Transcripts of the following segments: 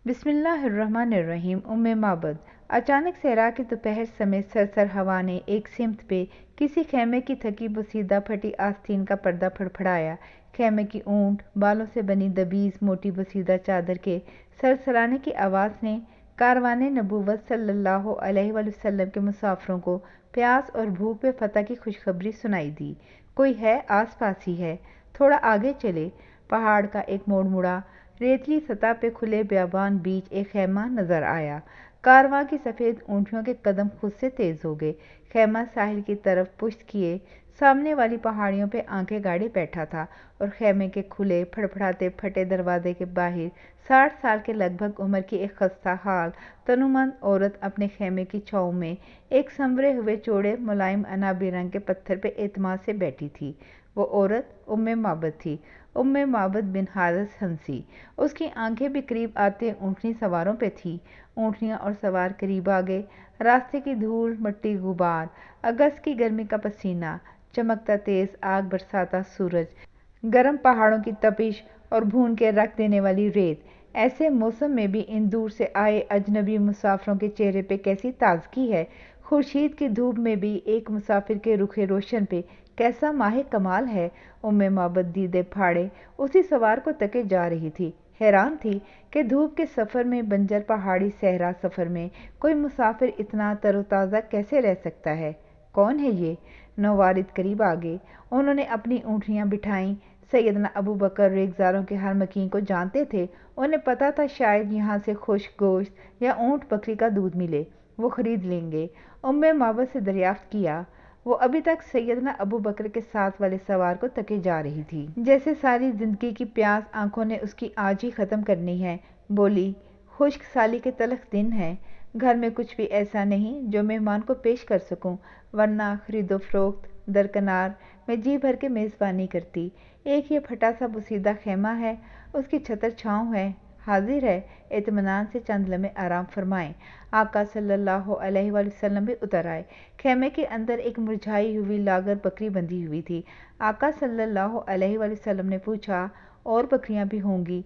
بسم اللہ الرحمن الرحیم۔ معبد اچانک صحرا کے دوپہر سمیت سرسر ہوا نے ایک سمت پہ کسی خیمے کی تھکی بوسیدہ پھٹی آستین کا پردہ پھڑپھڑایا۔ خیمے کی اونٹ بالوں سے بنی دبیز موٹی بوسیدہ چادر کے سرسرانے کی آواز نے کاروان نبوت صلی اللہ علیہ وآلہ وسلم کے مسافروں کو پیاس اور بھوک پہ فتح کی خوشخبری سنائی دی۔ کوئی ہے، آس پاس ہی ہے، تھوڑا آگے چلے۔ پہاڑ کا ایک موڑ مڑا، ریتلی سطح پہ کھلے بیابان بیچ ایک خیمہ نظر آیا۔ کارواں کی سفید اونٹیوں کے قدم خود سے تیز ہو گئے۔ خیمہ ساحل کی طرف پشت کیے سامنے والی پہاڑیوں پہ آنکھیں گاڑے بیٹھا تھا اور خیمے کے کھلے پھڑپڑاتے پھٹے دروازے کے باہر 60 سال کے لگ بھگ عمر کی ایک خستہ حال تنومند عورت اپنے خیمے کی چھاؤں میں ایک سنورے ہوئے چوڑے ملائم عنابی رنگ کے پتھر پہ اعتماد سے بیٹھی تھی۔ وہ عورت معبد تھی، معبد بن حارث حمصی۔ اس کی آنکھیں بھی قریب آتے اونٹنی سواروں پہ تھی۔ اونٹنیاں اور سوار قریب آگئے۔ راستے کی دھول مٹی غبار، اگست کی گرمی کا پسینہ، چمکتا تیز آگ برساتا سورج، گرم پہاڑوں کی تپش اور بھون کے رکھ دینے والی ریت، ایسے موسم میں بھی ان دور سے آئے اجنبی مسافروں کے چہرے پہ کیسی تازگی ہے۔ خورشید کی دھوپ میں بھی ایک مسافر کے رخ روشن پہ کیسا ماہ کمال ہے۔ معبد دیدے پھاڑے اسی سوار کو تکے جا رہی تھی، حیران تھی کہ دھوپ کے سفر میں، بنجر پہاڑی صحرا سفر میں کوئی مسافر اتنا تر و تازہ کیسے رہ سکتا ہے۔ کون ہے یہ؟ نوارد قریب آگئے۔ انہوں نے اپنی اونٹنیاں بٹھائیں۔ سیدنا ابوبکر ریگزاروں کے ہر مکین کو جانتے تھے۔ انہیں پتہ تھا شاید یہاں سے خشک گوشت یا اونٹ بکری کا دودھ ملے، وہ خرید لیں گے۔ معبد سے دریافت کیا۔ وہ ابھی تک سیدنا ابوبکر کے ساتھ والے سوار کو تکے جا رہی تھی، جیسے ساری زندگی کی پیاس آنکھوں نے اس کی آج ہی ختم کرنی ہے۔ بولی، خشک سالی کے تلخ دن ہیں، گھر میں کچھ بھی ایسا نہیں جو مہمان کو پیش کر سکوں، ورنہ خرید و فروخت درکنار میں جی بھر کے میزبانی کرتی۔ ایک یہ پھٹا سا بوسیدہ خیمہ ہے، اس کی چھتر چھاؤں ہے، حاضر ہے، اطمینان سے چند لمحے آرام فرمائیں۔ آقا صلی اللہ علیہ وآلہ وسلم بھی اتر آئے۔ خیمے کے اندر ایک مرجھائی ہوئی لاغر بکری بندھی ہوئی تھی۔ آقا صلی اللہ علیہ وآلہ وسلم نے پوچھا، اور بکریاں بھی ہوں گی؟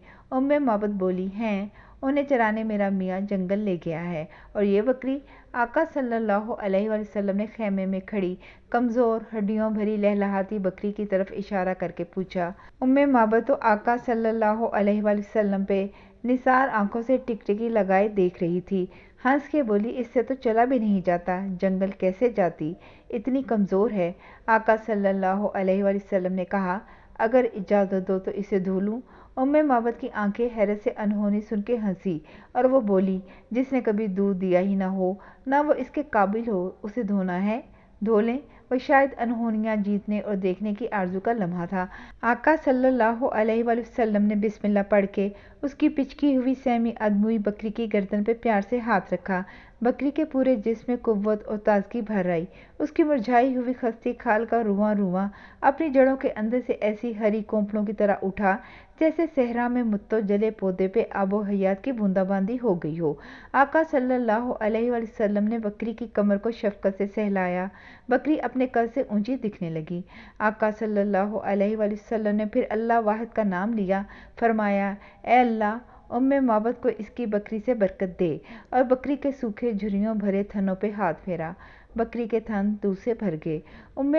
معبد بولی، ہیں، انہیں چرانے میرا میاں جنگل لے گیا ہے۔ اور یہ بکری؟ آقا صلی اللہ علیہ وآلہ وسلم نے خیمے میں کھڑی کمزور ہڈیوں بھری لہلہاتی بکری کی طرف اشارہ کر کے پوچھا۔ معبد تو آقا صلی اللہ علیہ وآلہ وسلم پہ نثار آنکھوں سے ٹکٹکی لگائے دیکھ رہی تھی۔ ہنس کے بولی، اس سے تو چلا بھی نہیں جاتا، جنگل کیسے جاتی، اتنی کمزور ہے۔ آقا صلی اللہ علیہ وآلہ وسلم نے کہا، اگر اجازت دو تو اسے دھو لوں؟ معبد کی آنکھیں حیرت سے انہونی سن کے ہنسی اور وہ بولی، جس نے کبھی دودھ دیا ہی نہ ہو، نہ وہ اس کے قابل ہو، اسے دھونا ہے؟ دھو لیں۔ وہ شاید انہونیاں جیتنے اور دیکھنے کی آرزو کا لمحہ تھا۔ آقا صلی اللہ علیہ وآلہ وسلم نے بسم اللہ پڑھ کے اس کی پچکی ہوئی سیمی ادموئی بکری کی گردن پہ پیار سے ہاتھ رکھا۔ بکری کے پورے جسم میں قوت اور تازگی بھر آئی۔ اس کی مرجھائی ہوئی خستی کھال کا رواں رواں اپنی جڑوں کے اندر سے ایسی ہری کونپلوں کی طرح اٹھا جیسے صحرا میں متو جلے پودے پہ آب و حیات کی بوندا باندی ہو گئی ہو۔ آقا صلی اللہ علیہ وآلہ وسلم نے بکری کی کمر کو شفقت سے سہلایا۔ بکری اپنے قد سے اونچی دکھنے لگی۔ آقا صلی اللہ علیہ وآلہ وسلم نے پھر اللہ واحد کا نام لیا، فرمایا، اے اللہ، معبد کو اس کی بکری سے برکت دے، اور بکری کے سوکھے جھریوں بھرے تھنوں پہ ہاتھ پھیرا۔ بکری کے تھن دودھ سے بھر گئے۔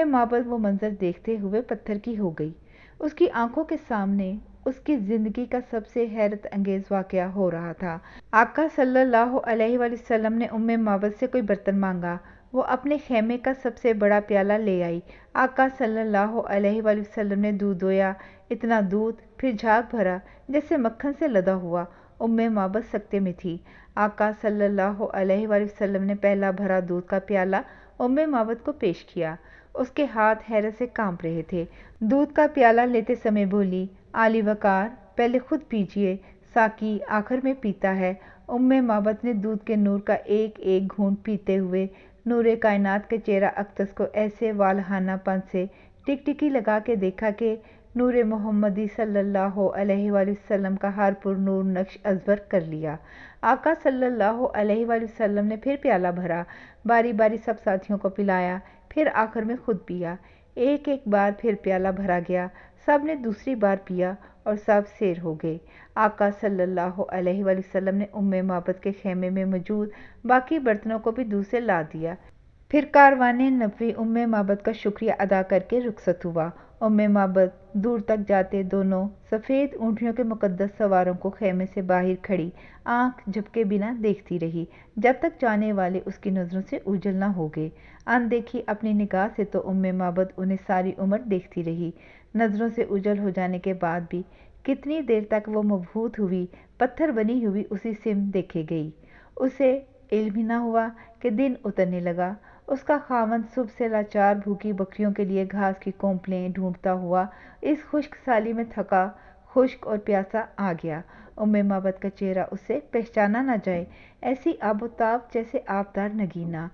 معبد وہ منظر دیکھتے ہوئے پتھر کی ہو گئی۔ اس کی آنکھوں کے سامنے اس کی زندگی کا سب سے حیرت انگیز واقعہ ہو رہا تھا۔ آقا صلی اللہ علیہ وآلہ وسلم نے معبد سے کوئی برتن مانگا۔ وہ اپنے خیمے کا سب سے بڑا پیالہ لے آئی۔ آقا صلی اللہ علیہ وآلہ وسلم نے دودھ دویا، اتنا دودھ، پھر جھاگ بھرا جیسے مکھن سے لدا ہوا۔ معبد سکتے میں تھی۔ آقا صلی اللہ علیہ وآلہ وسلم نے پہلا بھرا دودھ کا پیالہ معبد کو پیش کیا۔ اس کے ہاتھ حیرت سے کانپ رہے تھے۔ دودھ کا پیالہ لیتے سمے بولی، عالی وقار، پہلے خود پیجیے، ساقی آخر میں پیتا ہے۔ معبد نے دودھ کے نور کا ایک ایک گھونٹ پیتے ہوئے نور کائنات کے چہرہ اقدس کو ایسے والہانہ پن سے ٹکٹکی لگا کے دیکھا کہ نور محمدی صلی اللہ علیہ وآلہ وسلم کا ہر پر نور نقش ازبر کر لیا۔ آقا صلی اللہ علیہ وآلہ وسلم نے پھر پیالہ بھرا، باری باری سب ساتھیوں کو پلایا، پھر آخر میں خود پیا۔ ایک ایک بار پھر پیالہ بھرا گیا، سب نے دوسری بار پیا اور سب سیر ہو گئے۔ آقا صلی اللہ علیہ وآلہ وسلم نے معبد کے خیمے میں موجود باقی برتنوں کو بھی دور سے لا دیا۔ پھر کاروان نبوی معبد کا شکریہ ادا کر کے رخصت ہوا۔ معبد دور تک جاتے دونوں سفید اونٹیوں کے مقدس سواروں کو خیمے سے باہر کھڑی آنکھ جھپکے بنا دیکھتی رہی، جب تک جانے والے اس کی نظروں سے اوجھل نہ ہو گئے۔ اندیکھی اپنی نگاہ سے تو معبد انہیں ساری عمر دیکھتی رہی، نظروں سے اوجھل ہو جانے کے بعد بھی کتنی دیر تک وہ مبہوت ہوئی پتھر بنی ہوئی اسی سمت دیکھے گئی۔ اسے علم ہی نہ ہوا کہ دن اترنے لگا۔ اس کا خاوند صبح سے لاچار بھوکی بکریوں کے لیے گھاس کی کونپلیں ڈھونڈتا ہوا اس خشک سالی میں تھکا، خشک اور پیاسا آ گیا۔ معبد کا چہرہ اس سے پہچانا نہ جائے، ایسی آب و تاب جیسے آبدار نگینا۔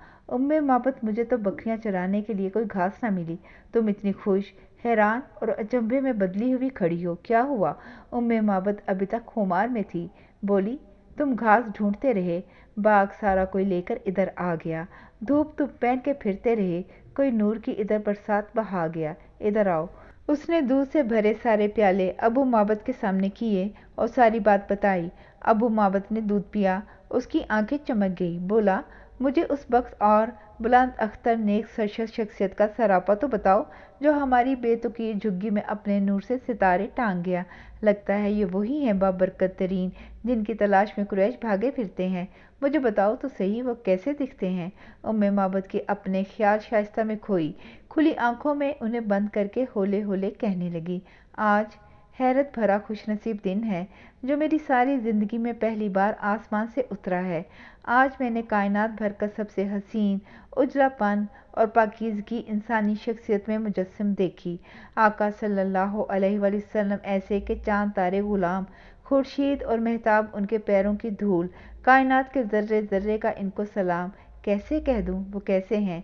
معبد مجھے تو بکریاں چرانے کے لیے کوئی گھاس نہ ملی، تم اتنی خوش، حیران اور اچنبھے میں بدلی ہوئی کھڑی ہو، کیا ہوا؟ معبد ابھی تک خمار میں تھی، بولی، تم گھاس ڈھونڈتے رہے، باغ سارا کوئی لے کر ادھر آ گیا، دھوپ تم پہن کے پھرتے رہے، کوئی نور کی ادھر برسات بہا گیا، ادھر آؤ۔ اس نے دودھ سے بھرے سارے پیالے معبد کے سامنے کیے اور ساری بات بتائی۔ معبد نے دودھ پیا، اس کی آنکھیں چمک گئی، بولا، مجھے اس بخت اور بلند اختر نیک سرشت شخصیت کا سراپا تو بتاؤ جو ہماری بے تکی جھگی میں اپنے نور سے ستارے ٹانگ گیا۔ لگتا ہے یہ وہی ہیں بابرکت ترین جن کی تلاش میں قریش بھاگے پھرتے ہیں، مجھے بتاؤ تو صحیح وہ کیسے دکھتے ہیں؟ معبد کی اپنے خیال شائستہ میں کھوئی کھلی آنکھوں میں انہیں بند کر کے ہولے ہولے کہنے لگی، آج حیرت بھرا خوش نصیب دن ہے جو میری ساری زندگی میں پہلی بار آسمان سے اترا ہے۔ آج میں نے کائنات بھر کا سب سے حسین اجلا پن اور پاکیزگی انسانی شخصیت میں مجسم دیکھی۔ آقا صلی اللہ علیہ وآلہ وسلم ایسے کہ چاند تارے غلام، خورشید اور مہتاب ان کے پیروں کی دھول، کائنات کے ذرے ذرے کا ان کو سلام۔ کیسے کہہ دوں وہ کیسے ہیں؟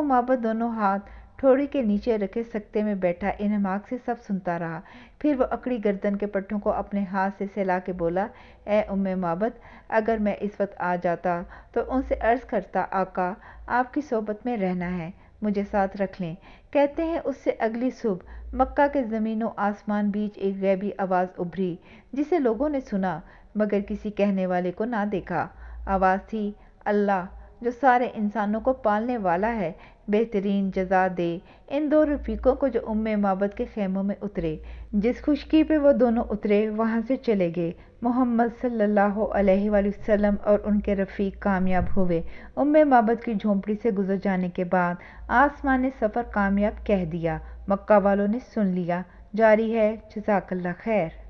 معبد دونوں ہاتھ ٹھوڑی کے نیچے رکھے سکتے میں بیٹھا انہماک سے سب سنتا رہا، پھر وہ اکڑی گردن کے پٹھوں کو اپنے ہاتھ سے سہلا کے بولا، اے معبد، اگر میں اس وقت آ جاتا تو ان سے عرض کرتا، آقا آپ کی صحبت میں رہنا ہے، مجھے ساتھ رکھ لیں۔ کہتے ہیں اس سے اگلی صبح مکہ کے زمین و آسمان بیچ ایک غیبی آواز ابھری جسے لوگوں نے سنا مگر کسی کہنے والے کو نہ دیکھا۔ آواز تھی، اللہ جو سارے انسانوں کو پالنے والا ہے، بہترین جزا دے ان دو رفیقوں کو جو معبد کے خیموں میں اترے۔ جس خشکی پہ وہ دونوں اترے وہاں سے چلے گئے، محمد صلی اللہ علیہ وآلہ وسلم اور ان کے رفیق کامیاب ہوئے۔ معبد کی جھونپڑی سے گزر جانے کے بعد آسمان نے سفر کامیاب کہہ دیا، مکہ والوں نے سن لیا۔ جاری ہے، جزاک اللہ خیر۔